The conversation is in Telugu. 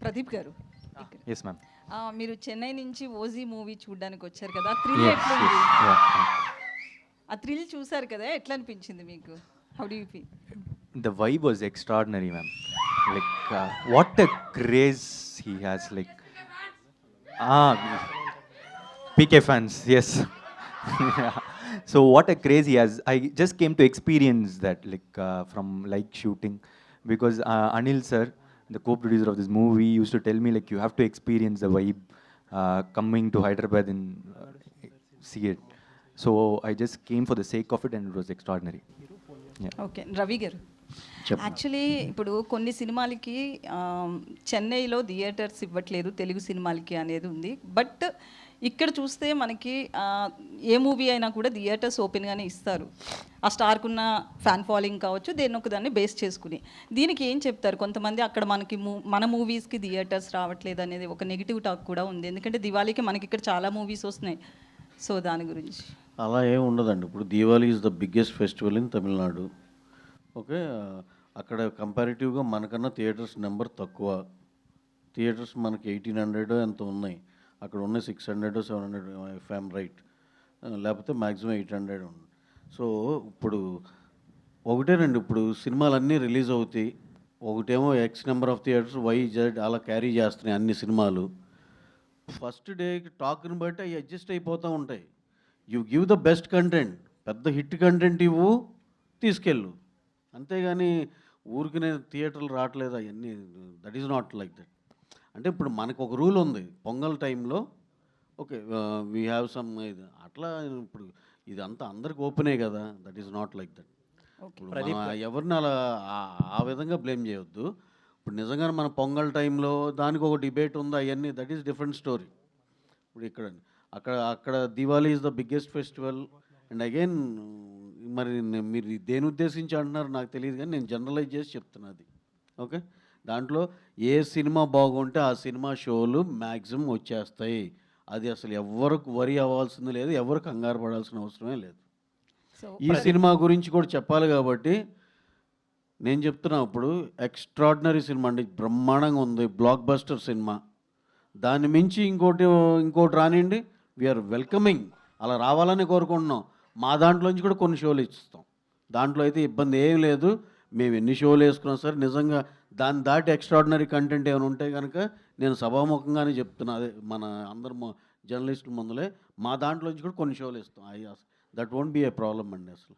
ప్రదీప్ గారు ఎస్ మ్యామ్. మీరు చెన్నై నుంచి ఓజీ మూవీ చూడడానికి వచ్చారు కదా, థ్రిల్ Yes, ఎట్లుంది? yes, yeah. ఆ థ్రిల్ చూసారు కదా, ఎట్లా అనిపించింది మీకు? How do you feel? The vibe was extraordinary, ma'am. Like, what a craze he has. Like, ah, PK fans, yes. Yeah. So what a craze he has. I just came to experience that, like, from like shooting, because Anil sir, the co-producer of this movie, used to tell me like you have to experience the vibe coming to Hyderabad and see it. So I just came for the sake of it, and it was extraordinary. Yeah. Okay, Ravi గారు యాక్చువల్లీ ఇప్పుడు కొన్ని సినిమాలకి చెన్నైలో థియేటర్స్ ఇవ్వట్లేదు తెలుగు సినిమాలకి అనేది ఉంది. బట్ ఇక్కడ చూస్తే మనకి ఏ మూవీ అయినా కూడా థియేటర్స్ ఓపెన్గానే ఇస్తారు. ఆ స్టార్కున్న ఫ్యాన్ ఫాలోయింగ్ కావచ్చు, దేని ఒక దాన్ని బేస్ చేసుకుని. దీనికి ఏం చెప్తారు? కొంతమంది అక్కడ మనకి మన మూవీస్కి థియేటర్స్ రావట్లేదు అనేది ఒక నెగిటివ్ టాక్ కూడా ఉంది. ఎందుకంటే దివాళీకి మనకి ఇక్కడ చాలా మూవీస్ వస్తున్నాయి. సో దాని గురించి అలా ఏమి ఉండదండి. ఇప్పుడు Diwali is the biggest festival in Tamil Nadu. Okay, అక్కడ కంపారిటివ్గా మనకన్నా థియేటర్స్ నెంబర్ తక్కువ. థియేటర్స్ మనకి 1800 ఎంత ఉన్నాయి, అక్కడ ఉన్నాయి 600 700 ఇఫ్ ఐఎమ్ రైట్, లేకపోతే మ్యాక్సిమం 800 ఉంది. సో ఇప్పుడు ఒకటేనండి, ఇప్పుడు సినిమాలన్నీ రిలీజ్ అవుతాయి. ఒకటేమో X number of theatres YZ అలా క్యారీ చేస్తున్నాయి అన్ని సినిమాలు. ఫస్ట్ డేకి టాక్ని బట్టి అవి అడ్జస్ట్ అయిపోతూ ఉంటాయి. You give the best content, పెద్ద హిట్ కంటెంట్ ఇవ్వు, తీసుకెళ్ళు. అంతేగాని ఊరికినే థియేటర్లు రావట్లేదు అవన్నీ, that is not like that. అంటే ఇప్పుడు మనకు ఒక రూల్ ఉంది, పొంగల్ టైంలో ఓకే వీ హ్యావ్ సమ్ ఇది అట్లా. ఇప్పుడు ఇదంతా అందరికి ఓపెనే కదా, that is not like that. ఇప్పుడు ఎవరిని అలా ఆ విధంగా బ్లేమ్ చేయొద్దు. ఇప్పుడు నిజంగానే మన పొంగల్ టైంలో దానికి ఒక డిబేట్ ఉంది, అవన్నీ దట్ ఈస్ డిఫరెంట్ స్టోరీ. ఇప్పుడు అక్కడ అక్కడ Diwali is the biggest festival. And again మరి మీరు దేని ఉద్దేశించి అంటున్నారు నాకు తెలియదు, కానీ నేను జనరలైజ్ చేసి చెప్తున్నది. ఓకే, దాంట్లో ఏ సినిమా బాగుంటే ఆ సినిమా షోలు మ్యాక్సిమం వచ్చేస్తాయి. అది అసలు ఎవరికి వరి అవ్వాల్సింది లేదు, ఎవరు కంగారు పడాల్సిన అవసరమే లేదు. ఈ సినిమా గురించి కూడా చెప్పాలి కాబట్టి నేను చెప్తున్నా. ఇప్పుడు ఎక్స్ట్రాడినరీ సినిమా అండి, బ్రహ్మాండంగా ఉంది, బ్లాక్ బస్టర్ సినిమా. దాన్ని మించి ఇంకోటి రానివ్వండి, వీఆర్ వెల్కమింగ్, అలా రావాలని కోరుకుంటున్నాం. మా దాంట్లోంచి కూడా కొన్ని షోలు ఇస్తాం, దాంట్లో అయితే ఇబ్బంది ఏం లేదు. మేము ఎన్ని షోలు వేసుకున్నాం సార్, నిజంగా దాన్ని దాటి ఎక్స్ట్రాడినరీ కంటెంట్ ఏమైనా ఉంటే కనుక నేను సభాముఖంగానే చెప్తున్నా. అదే మన అందరు జర్నలిస్టుల ముందులే, మా దాంట్లోంచి కూడా కొన్ని షోలు ఇస్తాం. That won't be a problem అండి అసలు.